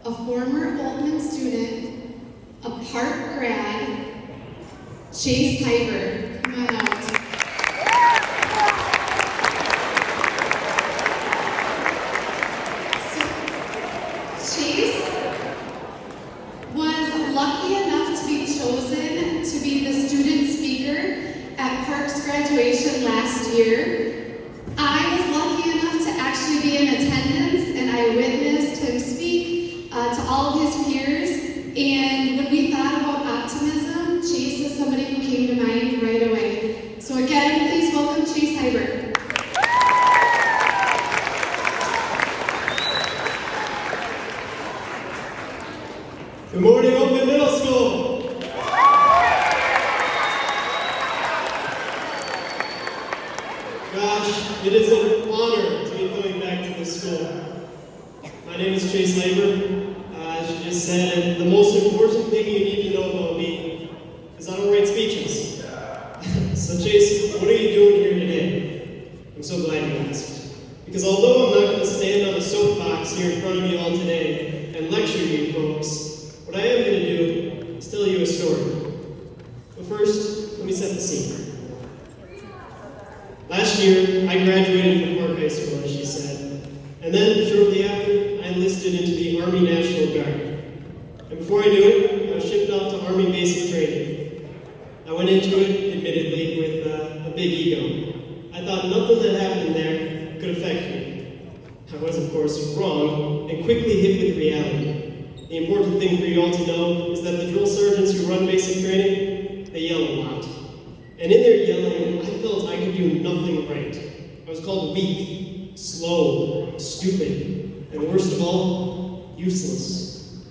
a former Oltman student, a Park grad, Chase Hiber. Come on out. Chase was lucky enough to be chosen to be the student speaker at Park's graduation last year. I was lucky enough to actually be in attendance, and I witnessed him speak to all of his peers. And when we thought about optimism, Chase is somebody who came to mind right away. So again, please welcome Chase Hiber. Good morning, Oltman Middle School. Gosh, it is an honor to be coming back to this school. My name is Chase Hiber. As you just said, the most important thing you need to know about me is I don't write speeches. So Chase, what are you doing here today? I'm so glad you asked. Because although I'm not going to stand on a soapbox here in front of you all today and lecture you folks, what I am going to do is tell you a story. But first, let me set the scene. Last year, I graduated from Park High School, as she said. And then, shortly after, I enlisted into the Army National Guard. And before I knew it, I was shipped off to Army basic training. I went into it, admittedly, with a big ego. I thought nothing that happened there could affect me. I was, of course, wrong, and quickly hit with reality. The important thing for you all to know is that the drill sergeants who run basic training, they yell a lot. And in their yelling, I felt I could do nothing right. I was called weak, slow, stupid, and worst of all, useless.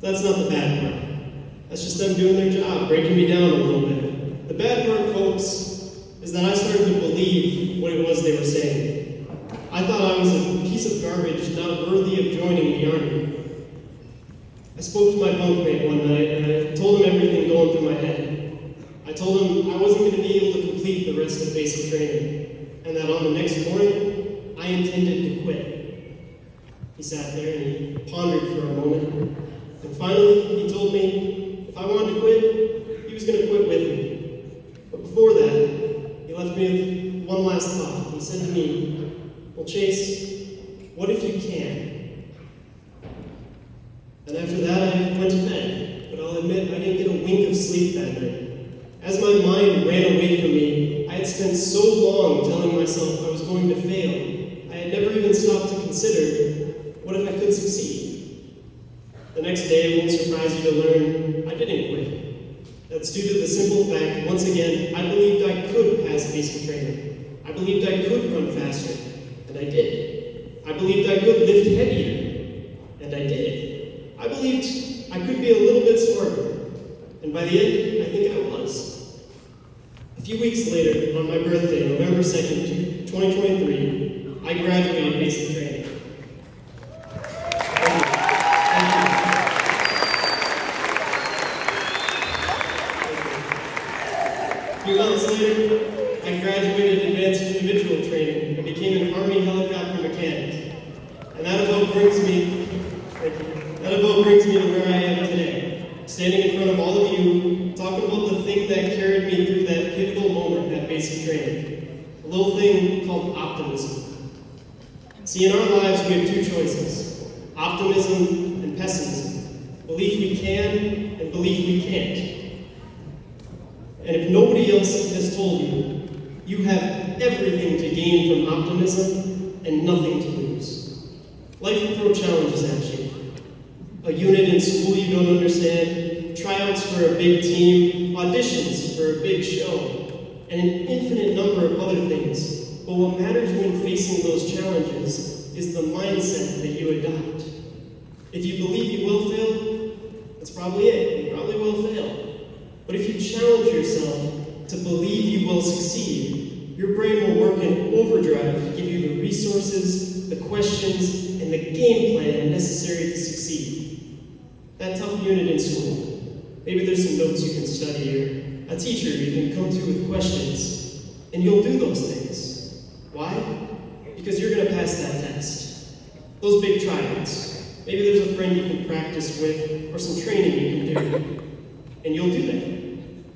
That's not the bad part. That's just them doing their job, breaking me down a little bit. The bad part, folks, is that I started to believe what it was they were saying. I thought I was a piece of garbage not worthy of joining the Army. I spoke to my bunkmate one night, and I told him everything going through my head. I told him I wasn't going to be able to complete the rest of basic training, and that on the next morning, I intended to quit. He sat there and he pondered for a moment, and finally he told me if I wanted to quit, he was going to quit with me. But before that, he left me with one last thought. He said to me, "Well, Chase, what if you can?" And after that, I went to bed, but I'll admit I didn't get a wink of sleep that night. As my mind ran away from me, I had spent so long telling myself I was going to fail, I had never even stopped to consider, what if I could succeed? The next day, it won't surprise you to learn I didn't quit. That's due to the simple fact, once again, I believed I could pass basic training. I believed I could run faster, and I did. I believed I could lift heavier, and I did. I believed I could be a little bit smarter, and by the end, I think I was. A few weeks later, on my birthday, November 2nd, 2023, I graduated basic training. Thank you. A few months later, I graduated advanced individual training and became an Army helicopter mechanic. And that about brings me to where I am today, standing in front of all of you, talking about the thing that carried me through that pivotal moment at basic training, a little thing called optimism. See, in our lives, we have two choices, optimism and pessimism, belief we can and belief we can't. And if nobody else has told you, you have everything to gain from optimism and nothing to lose. Life will throw challenges at you. A unit in school you don't understand, tryouts for a big team, auditions for a big show, and an infinite number of other things. But what matters when facing those challenges is the mindset that you adopt. If you believe you will fail, that's probably it. You probably will fail. But if you challenge yourself to believe you will succeed, your brain will work in overdrive to give you the resources, the questions, and the game plan necessary to succeed. That tough unit in school, maybe there's some notes you can study or a teacher you can come to with questions, and you'll do those things. Why? Because you're going to pass that test. Those big tryouts, Maybe there's a friend you can practice with or some training you can do. And you'll do that.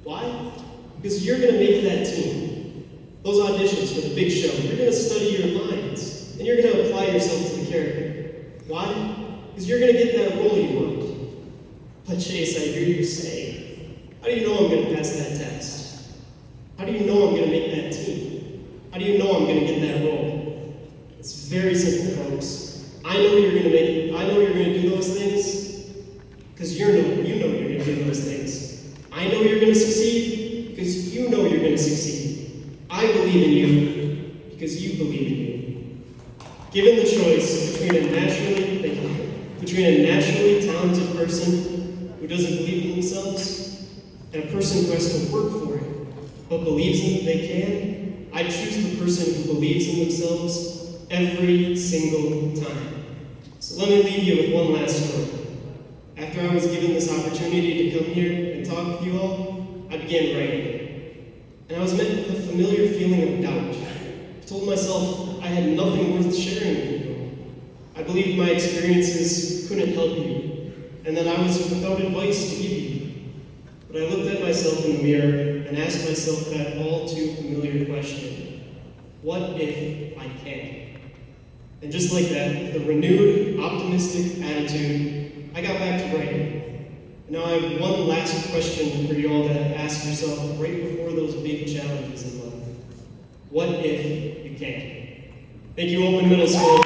Why? Because you're going to make that team. Those auditions for the big show, you're going to study your lines. And you're going to apply yourself to the character. Why? Because you're going to get that role you want. But Chase, I hear you say, how do you know I'm going to pass that test? How do you know I'm going to make that team? How do you know I'm going to get that role? It's very simple, folks. I know you're going to do those things because you know you're going to do those things. I know you're going to succeed because you know you're going to succeed. I believe in you because you believe in me. Given the choice between a naturally talented person who doesn't believe in themselves and a person who has to work for it but believes in that they can, I choose the person who believes in themselves every single time. So let me leave you with one last story. After I was given this opportunity to come here and talk with you all, I began writing. And I was met with a familiar feeling of doubt. I told myself I had nothing worth sharing with you. I believed my experiences couldn't help you, and that I was without advice to give you. But I looked at myself in the mirror and asked myself that all too familiar question: what if I can? And just like that, with a renewed, optimistic attitude, I got back to writing. Now I have one last question for you all to ask yourself right before those big challenges in life. What if you can? Thank you, Oltman Middle School.